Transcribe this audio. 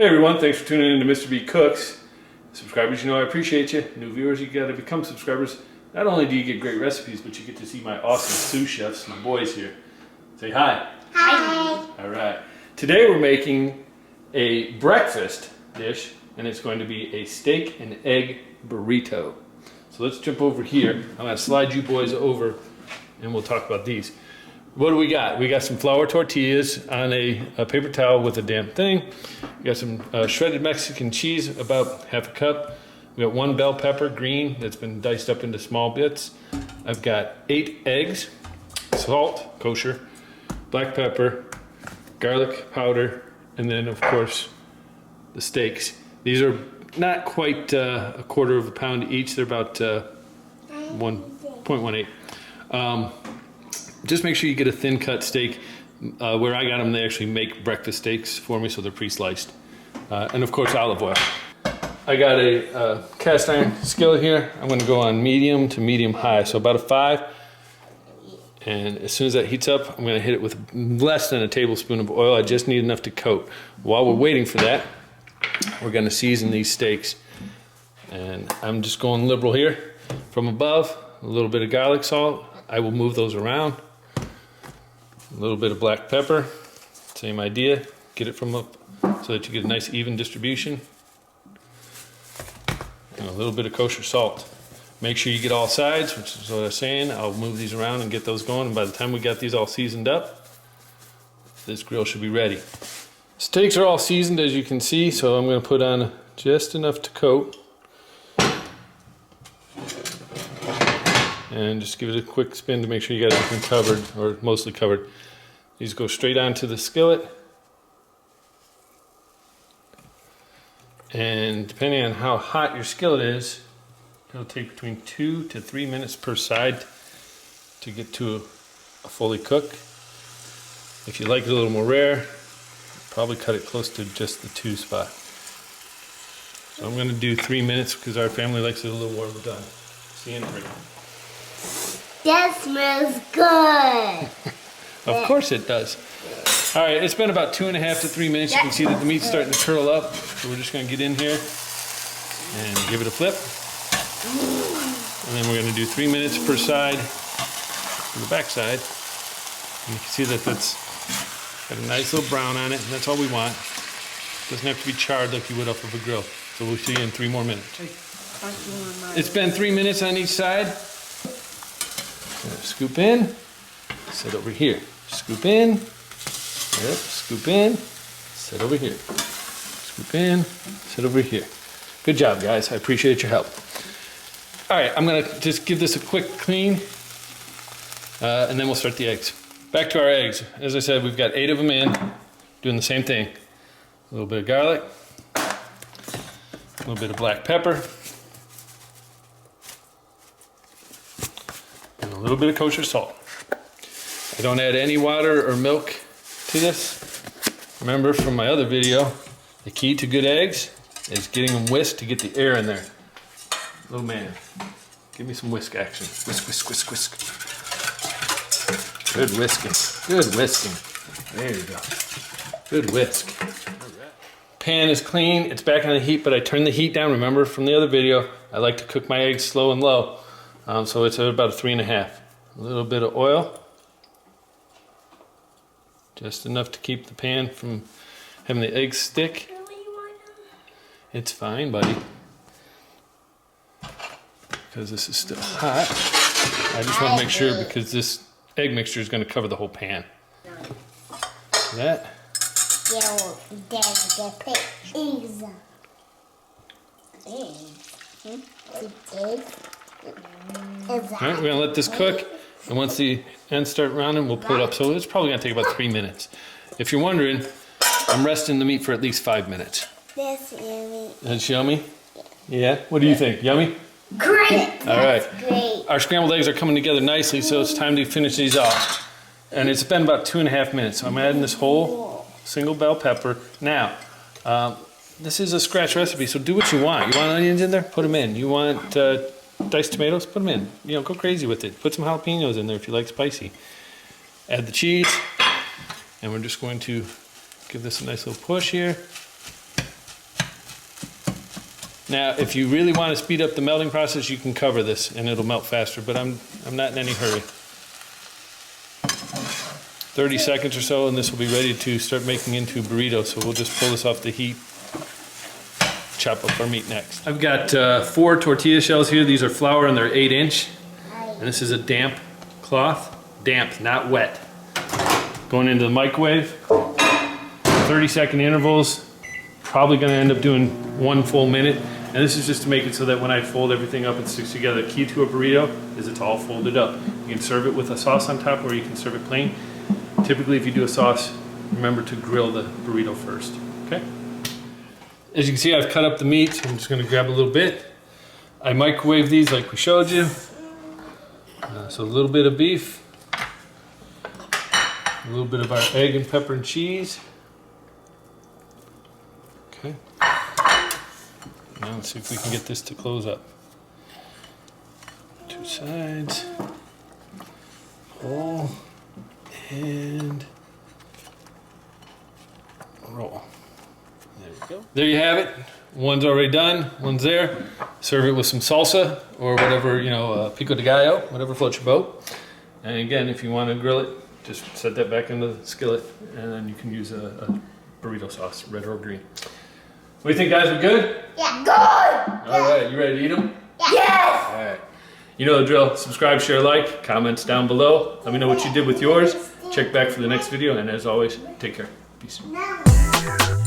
Hey everyone, thanks for tuning in to Mr. B Cooks. Subscribers, you know I appreciate you. New viewers, you gotta become subscribers. Not only do you get great recipes, but you get to see my awesome sous chefs, my boys here. Say hi. Hi. Alright. Today we're making a breakfast dish, and it's going to be a steak and egg burrito. So let's jump over here. I'm gonna slide you boys over and we'll talk about these. What do we got? We got some flour tortillas on a paper towel with a damp thing. We got some shredded Mexican cheese, about half a cup. We got one bell pepper, green, that's been diced up into small bits. I've got 8 eggs, salt, kosher, black pepper, garlic powder, and then of course the steaks. These are not quite a quarter of a pound each. They're about 1.18. Just make sure you get a thin cut steak. Where I got them, they actually make breakfast steaks for me, so they're pre-sliced. And of course, olive oil. I got a cast iron skillet here. I'm gonna go on medium to medium high, so about a 5. And as soon as that heats up, I'm gonna hit it with less than a tablespoon of oil. I just need enough to coat. While we're waiting for that, we're gonna season these steaks. And I'm just going liberal here. From above, a little bit of garlic salt. I will move those around. A little bit of black pepper, same idea. Get it from up so that you get a nice even distribution. And a little bit of kosher salt. Make sure you get all sides, which is what I was saying. I'll move these around and get those going. And by the time we got these all seasoned up, this grill should be ready. Steaks are all seasoned, as you can see, so I'm going to put on just enough to coat. And just give it a quick spin to make sure you got everything covered, or mostly covered. These go straight onto the skillet. And depending on how hot your skillet is, it'll take between 2 to 3 minutes per side to get to a fully cooked. If you like it a little more rare, probably cut it close to just the 2 spot. So I'm going to do 3 minutes because our family likes it a little warm done. See you in 3. That smells good. Of course it does. All right, it's been about 2.5 to 3 minutes. You can see that the meat's starting to curl up. So we're just gonna get in here and give it a flip. And then we're gonna do 3 minutes per side on the back side. And you can see that that's got a nice little brown on it, and that's all we want. Doesn't have to be charred like you would off of a grill. So we'll see you in 3 more minutes. It's been 3 minutes on each side. Scoop in, sit over here. Scoop in, yep, scoop in, sit over here. Scoop in, sit over here. Good job, guys. I appreciate your help. All right, I'm gonna just give this a quick clean, and then we'll start the eggs. Back to our eggs. As I said, we've got 8 of them in, doing the same thing. A little bit of garlic, a little bit of black pepper, a little bit of kosher salt. I don't add any water or milk to this. Remember from my other video, the key to good eggs is getting them whisked to get the air in there. Little man, give me some whisk action. Whisk, whisk, whisk, whisk. Good whisking, good whisking. There you go. Good whisk. Pan is clean, it's back on the heat, but I turned the heat down. Remember from the other video, I like to cook my eggs slow and low. So it's at about a 3.5. A little bit of oil. Just enough to keep the pan from having the eggs stick. It's fine, buddy. Because this is still hot. I just want to make sure because this egg mixture is going to cover the whole pan. That. Alright, we're going to let this cook, and once the ends start rounding, we'll pull it up. So it's probably going to take about 3 minutes. If you're wondering, I'm resting the meat for at least 5 minutes. That's yummy. That's yummy? Yeah? What do you think? Yummy? Great! Alright. Great. Our scrambled eggs are coming together nicely, so it's time to finish these off. And it's been about 2.5 minutes. So I'm adding this whole single bell pepper. Now, this is a scratch recipe, so do what you want. You want onions in there? Put them in. You want diced tomatoes? Put them in. You know, go crazy with it. Put some jalapenos in there if you like spicy. Add the cheese, and we're just going to give this a nice little push here. Now, if you really want to speed up the melting process, you can cover this and it'll melt faster, but I'm not in any hurry. 30 seconds or so and this will be ready to start making into burritos. So we'll just pull this off the heat, chop up our meat next. I've got 4 tortilla shells here. These are flour and they're 8-inch. And this is a damp cloth. Damp, not wet. Going into the microwave. 30-second intervals. Probably gonna end up doing 1 full minute. And this is just to make it so that when I fold everything up, it sticks together. The key to a burrito is it's all folded up. You can serve it with a sauce on top or you can serve it plain. Typically, if you do a sauce, remember to grill the burrito first, okay? As you can see, I've cut up the meat. I'm just gonna grab a little bit. I microwave these like we showed you. So a little bit of beef, a little bit of our egg and pepper and cheese. Okay. Now let's see if we can get this to close up. 2 sides. Pull. And roll. There we go. There you have it. One's already done. One's there. Serve it with some salsa or whatever, you know, pico de gallo, whatever floats your boat. And again, if you want to grill it, just set that back into the skillet and then you can use a burrito sauce, red or green. What do you think, guys? We good? Yeah. Good. All right. You ready to eat them? Yes. All right. You know the drill. Subscribe, share, like, comments down below. Let me know what you did with yours. Check back for the next video, and as always, take care. Peace. No.